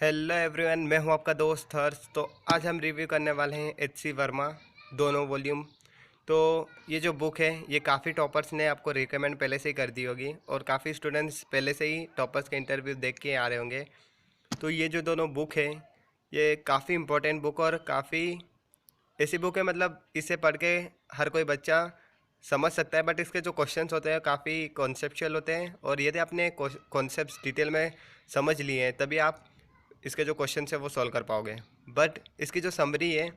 Hello everyone, मैं हूं आपका दोस्त हर्ष। तो आज हम रिव्यू करने वाले हैं एच.सी. वर्मा दोनों वॉल्यूम। तो ये जो बुक है ये काफ़ी टॉपर्स ने आपको रिकमेंड पहले से ही कर दी होगी और काफ़ी स्टूडेंट्स पहले से ही टॉपर्स के इंटरव्यू देख के आ रहे होंगे। तो ये जो दोनों बुक है ये काफ़ी इम्पोर्टेंट बुक और काफ़ी ऐसी बुक है, मतलब इसे पढ़ के हर कोई बच्चा समझ सकता है। बट इसके जो क्वेश्चंस होते हैं काफ़ी कॉन्सेप्चुअल होते हैं और यदि आपने कॉन्सेप्ट्स डिटेल में समझ लिए हैं तभी आप इसके जो क्वेश्चन है वो सॉल्व कर पाओगे। बट इसकी जो समरी है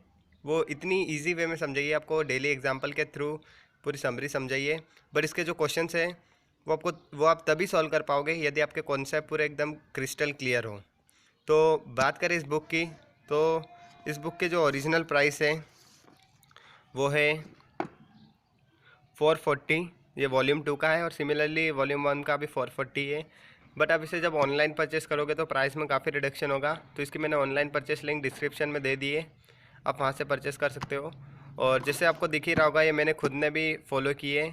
वो इतनी इजी वे में समझाइए, आपको डेली एग्जांपल के थ्रू पूरी समरी समझाइए। बट इसके जो क्वेश्चन है वो आप तभी सॉल्व कर पाओगे यदि आपके कॉन्सेप्ट पूरे एकदम क्रिस्टल क्लियर हो। तो बात करें इस बुक की, तो इस बुक के जो ओरिजिनल प्राइस है वो है 440। ये वॉल्यूम 2 का है और सिमिलरली वॉल्यूम 1 का भी 440 है। बट आप इसे जब ऑनलाइन परचेस करोगे तो प्राइस में काफ़ी रिडक्शन होगा। तो इसकी मैंने ऑनलाइन परचेस लिंक डिस्क्रिप्शन में दे दी है, आप वहाँ से परचेस कर सकते हो। और जैसे आपको दिख ही रहा होगा ये मैंने खुद ने भी फॉलो की है।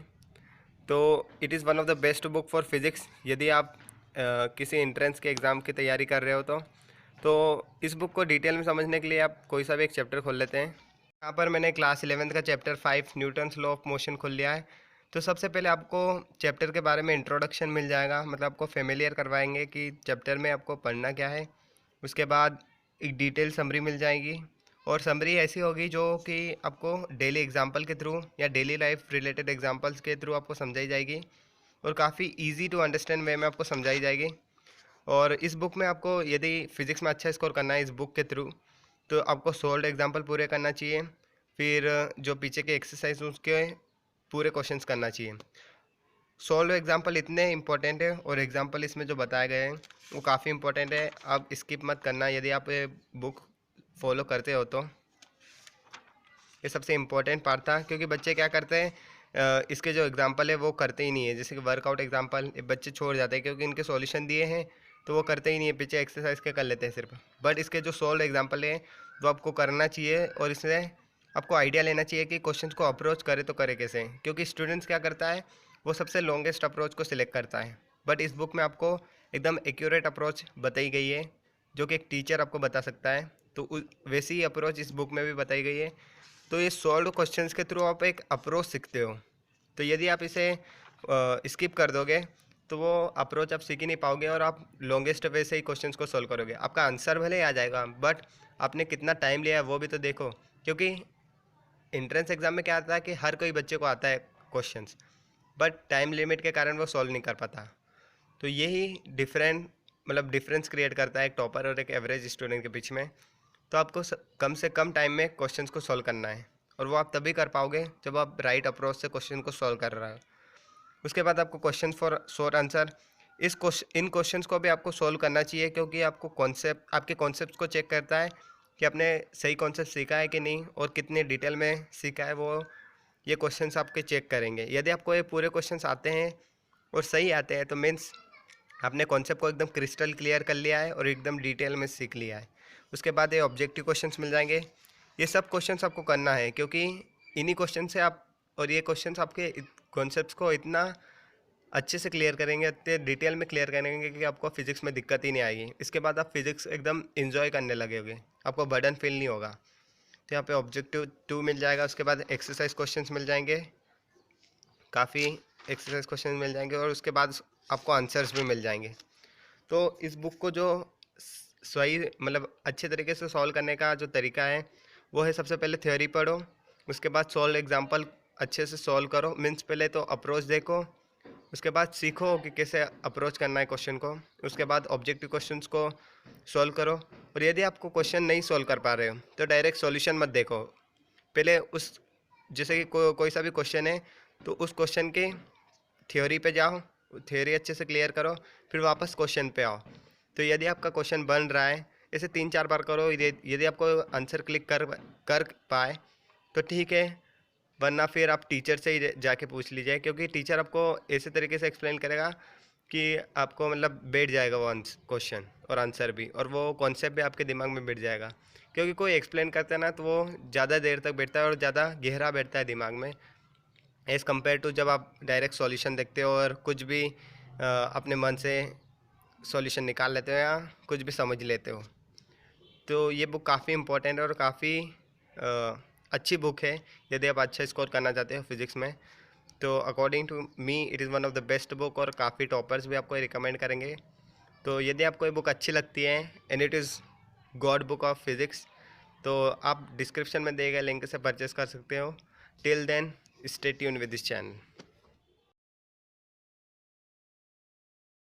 तो it is one of the best book for physics यदि आप किसी एंट्रेंस के एग्ज़ाम की तैयारी कर रहे हो तो इस बुक को डिटेल में समझने के लिए आप कोई सा भी एक चैप्टर खोल लेते हैं। यहाँ पर मैंने क्लास 11th का chapter 5 Newton's law of motion खोल लिया है। तो सबसे पहले आपको चैप्टर के बारे में इंट्रोडक्शन मिल जाएगा, मतलब आपको फेमिलियर करवाएंगे कि चैप्टर में आपको पढ़ना क्या है। उसके बाद एक डिटेल समरी मिल जाएगी और समरी ऐसी होगी जो कि आपको डेली एग्जांपल के थ्रू या डेली लाइफ रिलेटेड एग्जांपल्स के थ्रू आपको समझाई जाएगी और काफ़ी इजी टू अंडरस्टैंड वे में आपको समझाई जाएगी। और इस बुक में आपको यदि फिज़िक्स में अच्छा स्कोर करना है इस बुक के थ्रू तो आपको सोल्व्ड एग्जांपल पूरे करना चाहिए। फिर जो पीछे के एक्सरसाइज उसके पूरे क्वेश्चंस करना चाहिए। सोल्व एग्जांपल इतने इंपॉर्टेंट है और एग्जांपल इसमें जो बताए गए हैं वो काफ़ी इंपॉर्टेंट है। आप स्किप मत करना यदि आप ये बुक फॉलो करते हो तो। ये सबसे इम्पोर्टेंट पार्ट था क्योंकि बच्चे क्या करते हैं इसके जो एग्जांपल है वो करते ही नहीं है। जैसे कि वर्कआउट एग्जांपल बच्चे छोड़ जाते हैं क्योंकि इनके सॉल्यूशन दिए हैं तो वो करते ही नहीं है, पीछे एक्सरसाइज के कर लेते हैं सिर्फ। बट इसके जो सोल्व एग्जांपल है वो आपको करना चाहिए और इसमें आपको आइडिया लेना चाहिए कि क्वेश्चन को अप्रोच करे तो करे कैसे। क्योंकि स्टूडेंट्स क्या करता है वो सबसे लॉन्गेस्ट अप्रोच को सिलेक्ट करता है। बट इस बुक में आपको एकदम एक्यूरेट अप्रोच बताई गई है जो कि एक टीचर आपको बता सकता है। तो वैसी ही अप्रोच इस बुक में भी बताई गई है। तो ये सॉल्व क्वेश्चंस के थ्रू आप एक अप्रोच सीखते हो। तो यदि आप इसे स्किप कर दोगे तो वो अप्रोच आप सीख ही नहीं पाओगे और आप लॉन्गेस्ट वे से ही क्वेश्चंस को सॉल्व करोगे। आपका आंसर भले ही आ जाएगा बट आपने कितना टाइम लिया है वो भी तो देखो। क्योंकि एंट्रेंस एग्जाम में क्या आता है कि हर कोई बच्चे को आता है क्वेश्चंस, बट टाइम लिमिट के कारण वो सॉल्व नहीं कर पाता। तो यही डिफरेंस क्रिएट करता है एक टॉपर और एक एवरेज स्टूडेंट के बीच में। तो आपको कम से कम टाइम में क्वेश्चंस को सॉल्व करना है और वो आप तभी कर पाओगे जब आप राइट अप्रोच से क्वेश्चन को सॉल्व कर रहे हो। उसके बाद आपको question for short answer in questions को भी आपको सॉल्व करना चाहिए क्योंकि आपके कॉन्सेप्ट को चेक करता है कि आपने सही कॉन्सेप्ट सीखा है कि नहीं और कितने डिटेल में सीखा है। वो ये क्वेश्चंस आपके चेक करेंगे। यदि आपको ये पूरे क्वेश्चंस आते हैं और सही आते हैं तो मीन्स आपने कॉन्सेप्ट को एकदम क्रिस्टल क्लियर कर लिया है और एकदम डिटेल में सीख लिया है। उसके बाद ये ऑब्जेक्टिव क्वेश्चंस मिल जाएंगे। ये सब क्वेश्चंस आपको करना है क्योंकि इन्हीं क्वेश्चन से आप और ये क्वेश्चंस आपके कॉन्सेप्ट्स को इतना अच्छे से क्लियर करेंगे, इतने डिटेल में क्लियर करेंगे कि आपको फिजिक्स में दिक्कत ही नहीं आएगी। इसके बाद आप फिजिक्स एकदम इन्जॉय करने लगोगे, आपको बर्डन फील नहीं होगा। तो यहाँ पे ऑब्जेक्टिव 2 मिल जाएगा। उसके बाद एक्सरसाइज क्वेश्चंस मिल जाएंगे, काफ़ी एक्सरसाइज क्वेश्चन मिल जाएंगे और उसके बाद आपको आंसर्स भी मिल जाएंगे। तो इस बुक को जो सही अच्छे तरीके से सॉल्व करने का जो तरीका है वो है सबसे पहले थ्योरी पढ़ो, उसके बाद सॉल्व एग्जांपल अच्छे से सॉल्व करो। मीन्स पहले तो अप्रोच देखो, उसके बाद सीखो कि कैसे अप्रोच करना है क्वेश्चन को। उसके बाद ऑब्जेक्टिव क्वेश्चंस को सॉल्व करो और यदि आपको क्वेश्चन नहीं सॉल्व कर पा रहे हो तो डायरेक्ट सॉल्यूशन मत देखो। पहले उस जैसे कि कोई सा भी क्वेश्चन है तो उस क्वेश्चन के थ्योरी पे जाओ, थ्योरी अच्छे से क्लियर करो, फिर वापस क्वेश्चन पे आओ। तो यदि आपका क्वेश्चन बन रहा है ऐसे 3-4 बार करो। यदि आपको आंसर क्लिक कर पाए तो ठीक है, वरना फिर आप टीचर से ही जाके पूछ लीजिए क्योंकि टीचर आपको ऐसे तरीके से एक्सप्लेन करेगा कि आपको बैठ जाएगा वो क्वेश्चन और आंसर भी, और वो कॉन्सेप्ट भी आपके दिमाग में बैठ जाएगा। क्योंकि कोई एक्सप्लेन करता है ना तो वो ज़्यादा देर तक बैठता है और ज़्यादा गहरा बैठता है दिमाग में एज़ कम्पेयर टू जब आप डायरेक्ट सॉल्यूशन देखते हो और कुछ भी अपने मन से सॉल्यूशन निकाल लेते हो या कुछ भी समझ लेते हो। तो ये बुक काफ़ी इंपॉर्टेंट है और काफ़ी अच्छी बुक है यदि आप अच्छा स्कोर करना चाहते हो फिज़िक्स में। तो according to me it is one of the best book और काफ़ी टॉपर्स भी आपको रिकमेंड करेंगे। तो यदि आपको ये बुक अच्छी लगती है and it is God book of physics, तो आप डिस्क्रिप्शन में दिए गए लिंक से परचेस कर सकते हो। Till then stay tune with this channel.